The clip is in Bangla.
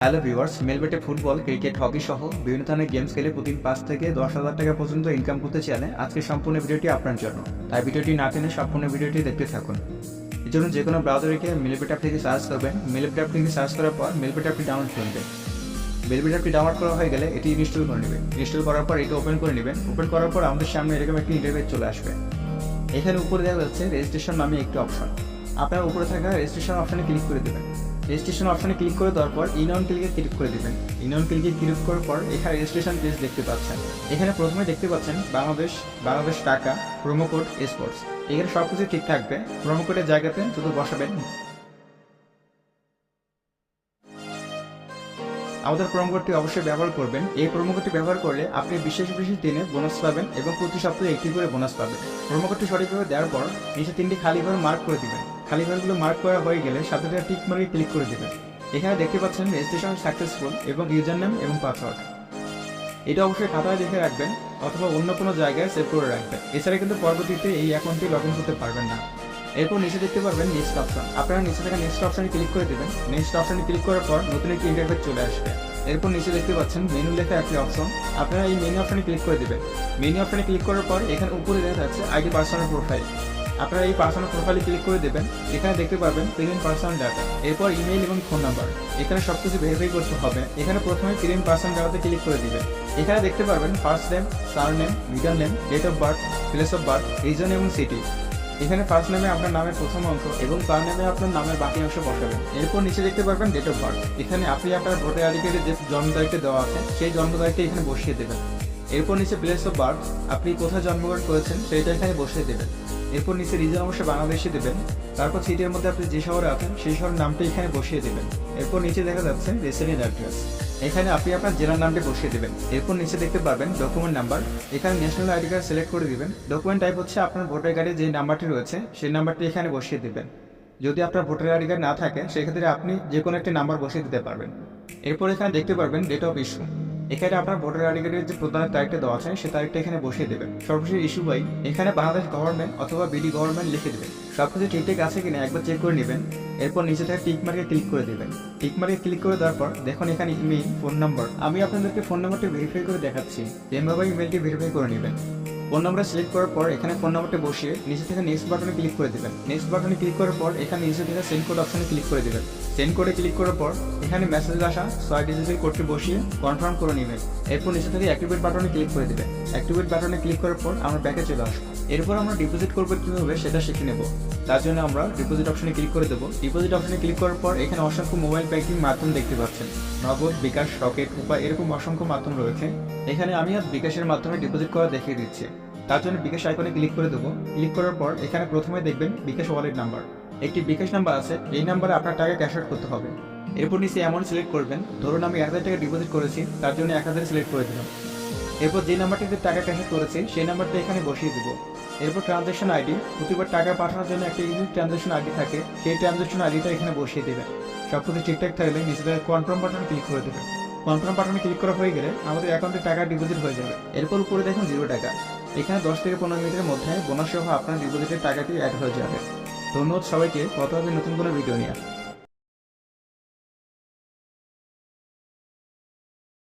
হ্যালো ভিউয়ার্স, মেলবেটে ফুটবল, ক্রিকেট, হকি সহ বিভিন্ন ধরনের গেমস খেলে প্রতিদিন 5 থেকে 10,000 টাকা পর্যন্ত ইনকাম করতে চাইলে আজকে সম্পূর্ণ ভিডিওটি আপনার জন্য। তাই ভিডিওটি না টেনে সম্পূর্ণ ভিডিওটি দেখতে থাকুন। এর জন্য যে কোনো ব্রাউজারে গিয়ে মেলবেট অ্যাপ থেকে সার্চ করবেন। মেলবেট অ্যাপ থেকে সার্চ করার পর মেলবেট অ্যাপটি ডাউনলোড করবেন। মেলবেট অ্যাপটি ডাউনলোড করা হয়ে গেলে এটি ইনস্টল করে নেবেন। ইনস্টল করার পর এটি ওপেন করে নেবেন। ওপেন করার পর আমাদের সামনে এরকম একটি ইন্টারফেস চলে আসবে। এখানে উপরে দেখা যাচ্ছে রেজিস্ট্রেশন নামে একটি অপশন। আপনার উপরে থাকা রেজিস্ট্রেশন অপশনে ক্লিক করে দেবেন। রেজিস্ট্রেশন অপশনে ক্লিক করে দেওয়ার পর ইনঅন ক্লিকে ক্লিক করে দেবেন। ইনঅন ক্লিকে ক্লিক করার পর এখানে রেজিস্ট্রেশন পেজ দেখতে পাচ্ছেন। এখানে প্রথমে দেখতে পাচ্ছেন বাংলাদেশ টাকা, প্রোমো কোড স্পোর্টস। এখানে সব কিছু ঠিক থাকবে। প্রোমো কোডের জায়গাতে শুধু বসাবেন আমাদের প্রোমো কোডটি অবশ্যই ব্যবহার করবেন। এই প্রোমো কোডটি ব্যবহার করলে আপনি বিশেষ দিনে বোনাস পাবেন এবং প্রতি সপ্তাহে একটি করে বোনাস পাবেন। প্রোমো কোডটি সঠিকভাবে দেওয়ার পর নিচে 3টি খালি ঘর মার্ক করে দিবেন। খালি ঘরগুলো মার্ক করা হয়ে গেলে সাথে টিক মার্কে ক্লিক করে দেবেন। এখানে দেখতে পাচ্ছেন রেজিস্ট্রেশন সাকসেসফুল এবং ইউজার নেম এবং পাসওয়ার্ড। এটা অবশ্যই খাতায় লিখে রাখবেন অথবা অন্য কোনো জায়গায় সেভ করে রাখবেন। এছাড়া কিন্তু পরবর্তীতে এই অ্যাকাউন্টটি লগ ইন করতে পারবেন না। এরপর নিচে দেখতে পারবেন নেক্সট অপশন। আপনারা নিচে থাকা নেক্সট অপশনে ক্লিক করে দেবেন। নেক্সট অপশনে ক্লিক করার পর নতুন একটি ইন্টারফেস চলে আসবে। এরপর নিচে দেখতে পাচ্ছেন মেনু লেখা একটি অপশন। আপনারা এই মেনু অপশনে ক্লিক করে দেবেন। মেনু অপশনে ক্লিক করার পর এখানে উপরে দেখা যাচ্ছে আইডি পার্সোনাল প্রোফাইল। আপনারা এই পার্সোনাল প্রোফাইলে ক্লিক করে দেবেন। এখানে দেখতে পারবেন প্রিন্ট পার্সোনাল ডাটা, এরপর ইমেইল এবং ফোন নাম্বার। এখানে সবকিছু ভেরিফাই করতে হবে। এখানে প্রথমে প্রিন্ট পার্সোনাল ডাটাতে ক্লিক করে দিবেন। এখানে দেখতে পারবেন first name, surname, middle name, date of birth, place of birth, reason এবং সিটি। এখানে ফার্স্ট নেমে আপনার নামের প্রথম অংশ এবং সারনেমে আপনার নামের বাকি অংশ বসাবেন। এরপর নিচে দেখতে পারবেন ডেট অফ বার্থ। এখানে আপনি আপনার ভোটার আইডি কার্ডে যে জন্ম তারিখটা দেওয়া আছে সেই জন্ম তারিখটা এখানে বসিয়ে দেবেন। এরপর নিচে প্লেস অফ বার্থ, আপনি কোথায় জন্মগ্রহণ করেছেন সেইটা এখানে বসিয়ে দেবেন। এরপর নিচে রিজন অবশ্যই বাংলাদেশে দেবেন। তারপর সিটির মধ্যে আপনি যে শহরে আছেন সেই শহরের নামটা এখানে বসিয়ে দেবেন। এরপর নিচে দেখা যাচ্ছে রেসিডেন্ট অ্যাড্রেস, এখানে আপনি আপনার জেলার নামটি বসিয়ে দেবেন। এরপর নিচে দেখতে পারবেন ডকুমেন্ট নাম্বার, এখানে ন্যাশনাল আইডি কার্ড সিলেক্ট করে দিবেন। ডকুমেন্ট টাইপ হচ্ছে আপনার ভোটার কার্ডে যে নাম্বারটি রয়েছে সেই নাম্বারটি এখানে বসিয়ে দেবেন। যদি আপনার ভোটার আইডি কার্ড না থাকে সেক্ষেত্রে আপনি যে কোনো একটি নাম্বার বসিয়ে দিতে পারবেন। এরপর এখানে দেখতে পারবেন ডেট অফ ইস্যু, এখানে আপনার ভোটার আইডি কার্ডের যে প্রদানের তারিখটা দেওয়া আছে সেই তারিখটা এখানে বসিয়ে দেবেন। সর্বশেষ ইস্যু বাই, এখানে বাংলাদেশ গভর্নমেন্ট অথবা বিডি গভর্নমেন্ট লিখে দেবেন। সবকিছু ঠিকঠাক আছে কিনা একবার চেক করে নেবেন। এরপর নিচে থেকে টিক মার্কে ক্লিক করে দেবেন। টিক মার্কে ক্লিক করে দেওয়ার পর দেখুন এখানে ইমেইল, ফোন নাম্বার। আমি আপনাদেরকে ফোন নাম্বারটি ভেরিফাই করে দেখাচ্ছি। এভাবে ইমেইলটি ভেরিফাই করে নেবেন। ফোন নাম্বার সিলেক্ট করার পর এখানে ফোন নাম্বারটা বসিয়ে নিচে থেকে নেক্সট বাটনে ক্লিক করে দেবেন। নেক্সট বাটনে ক্লিক করার পর এখানে নিচে থেকে সেন্ড কোড অপশনে ক্লিক করে দেবেন। সেন্ড কোডে ক্লিক করার পর এখানে মেসেজ আসা 6 ডিজিটের কোডটি বসিয়ে কনফার্ম করে নেবেন। এরপর নিচে থেকে অ্যাক্টিভেট বাটনে ক্লিক করে দেবেন। অ্যাক্টিভেট বাটনে ক্লিক করার পর আমরা ব্যাকে চলে আসবো। এরপর আমরা ডিপোজিট করবো কীভাবে সেটা শিখে নেব। তার জন্য আমরা ডিপোজিট অপশনে ক্লিক করে দেবো। ডিপোজিট অপশনে ক্লিক করার পর এখানে অসংখ্য মোবাইল ব্যাংকিং মাধ্যম দেখতে পাচ্ছেন। নগদ, বিকাশ, রকেট, উপায় এরকম অসংখ্য মাধ্যম রয়েছে। এখানে আমি আজ বিকাশের মাধ্যমে ডিপোজিট করা দেখিয়ে দিচ্ছি। তার জন্য বিকাশ আইকনে ক্লিক করে দেবো। ক্লিক করার পর এখানে প্রথমে দেখবেন বিকাশ ওয়ালেট নাম্বার, একটি বিকাশ নাম্বার আছে। এই নাম্বারে আপনার টাকা ক্যাশ আউট করতে হবে। এরপর নিচে অ্যামাউন্ট সিলেক্ট করবেন। ধরুন আমি 1000 টাকা ডিপোজিট করেছি, তার জন্য 1000 সিলেক্ট করে দিলাম। এরপর যে নাম্বারটিতে টাকা ক্যাশ আউট করেছি সেই নাম্বারটা এখানে বসিয়ে দেবো। এরপর ট্রানজ্যাকশন আইডি, প্রতিবার টাকা পাঠানোর জন্য একটা ইউনিক ট্রানজ্যাকশন আইডি থাকে, সেই ট্রানজ্যাকশন আইডিটা এখানে বসিয়ে দেবেন। সব কিছু ঠিকঠাক থাকলে নিচে থেকে কনফার্ম বাটনে ক্লিক করে দেবেন। কনফার্ম বাটনে ক্লিক করা হয়ে গেলে আমাদের অ্যাকাউন্টে টাকা ডিপোজিট হয়ে যাবে। এরপর উপরে দেখুন 0 টাকা, এখানে 10 থেকে 15 মিনিটের মধ্যে বোনাস সহ আপনার ডিপোজিটের টাকাটি অ্যাড হয়ে যাবে। ধন্যবাদ সবাইকে, কথা হবে নতুন কোনো ভিডিও নিয়ে।